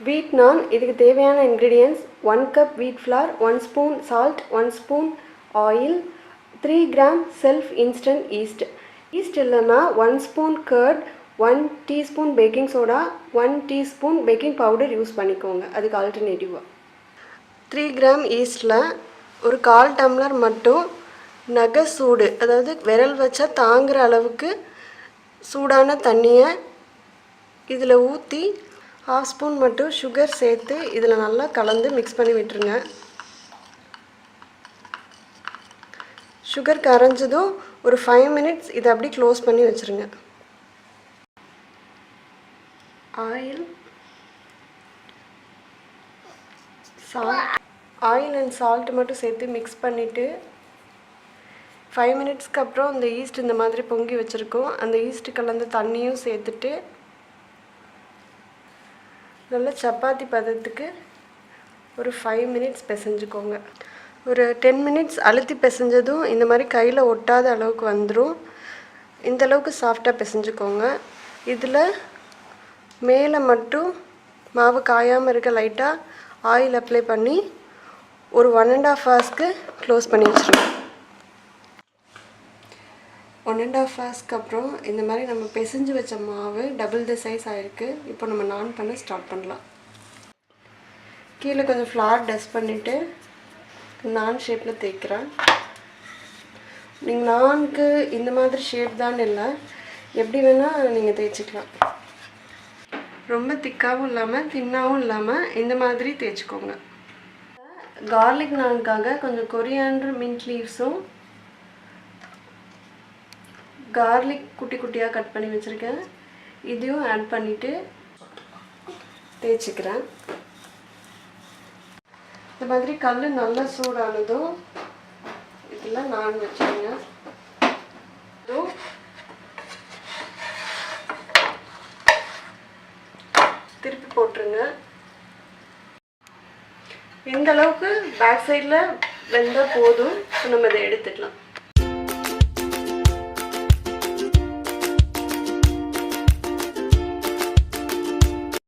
wheat naan. இதுக்கு தேவையான ingredients 1 cup wheat flour, 1 spoon salt, 1 spoon oil, 3 gram self instant yeast. Yeast இல்லனா 1 spoon curd, 1 teaspoon baking soda, 1 teaspoon baking powder use பண்ணிக்கோங்க. அதுக்கு ஆல்டர்னேட்டிவா 3 gram yeastல ஒரு 1/4 tumbler மட்டும் நக சூடு, அதாவது விரல் வச்சா தாங்குற அளவுக்கு சூடான தண்ணியை இதில் ஊற்றி 1/2 ஸ்பூன் மட்டும் சுகர் சேர்த்து இதில் நல்லா கலந்து மிக்ஸ் பண்ணி விட்டுருங்க. சுகர் கரைஞ்சதும் ஒரு 5 மினிட்ஸ் இதை அப்படி க்ளோஸ் பண்ணி வச்சுருங்க. ஆயில் அண்ட் சால்ட் மட்டும் சேர்த்து மிக்ஸ் பண்ணிவிட்டு 5 மினிட்ஸ்க்கு அப்புறம் அந்த ஈஸ்ட் இந்த மாதிரி பொங்கி வச்சுருக்கோம். அந்த ஈஸ்ட்டு கலந்து தண்ணியும் சேர்த்துட்டு நல்லா சப்பாத்தி பதத்துக்கு ஒரு 5 மினிட்ஸ் பிசைஞ்சுக்கோங்க. ஒரு 10 மினிட்ஸ் அழுத்தி பிசைஞ்சதும் இந்த மாதிரி கையில் ஒட்டாத அளவுக்கு வந்துடும். இந்த அளவுக்கு சாஃப்டாக பிசைஞ்சுக்கோங்க. இதில் மேலே மட்டும் மாவு காயாமல் இருக்க லைட்டாக ஆயில் அப்ளை பண்ணி ஒரு 1.5 ஹவர்ஸ்க்கு க்ளோஸ் பண்ணி வச்சுருங்க. 1.5 ஹவர்ஸ்க்கு அப்புறம் இந்த மாதிரி நம்ம பிசைஞ்சு வச்ச மாவு டபுள் த சைஸ் ஆகிருக்கு. இப்போ நம்ம நான் பண்ண ஸ்டார்ட் பண்ணலாம். கீழே கொஞ்சம் ஃப்ளார் டஸ்ட் பண்ணிவிட்டு நான் ஷேப்பில் தேய்க்கிறேன். நீங்கள் நானுக்கு இந்த மாதிரி ஷேப் தான் இல்லை, எப்படி வேணால் நீங்கள் தேய்ச்சிக்கலாம். ரொம்ப திக்காகவும் இல்லாமல் தின்னாகவும் இல்லாமல் இந்த மாதிரி தேய்ச்சிக்கோங்க. கார்லிக் நானுக்காக கொஞ்சம் கொரியாண்டர் மின்ட் லீவ்ஸும் கார்லிக் குட்டி குட்டியாக கட் பண்ணி வச்சுருக்கேன், இதையும் ஆட் பண்ணிவிட்டு தேய்ச்சிக்கிறேன். இந்த மாதிரி கல் நல்லா சூடானதும் இதில் நான் வச்சுருங்க. திருப்பி போட்டுருங்க. இந்த அளவுக்கு பேக் சைடில் வெந்தால் போதும். நம்ம இதை எடுத்துக்கலாம்.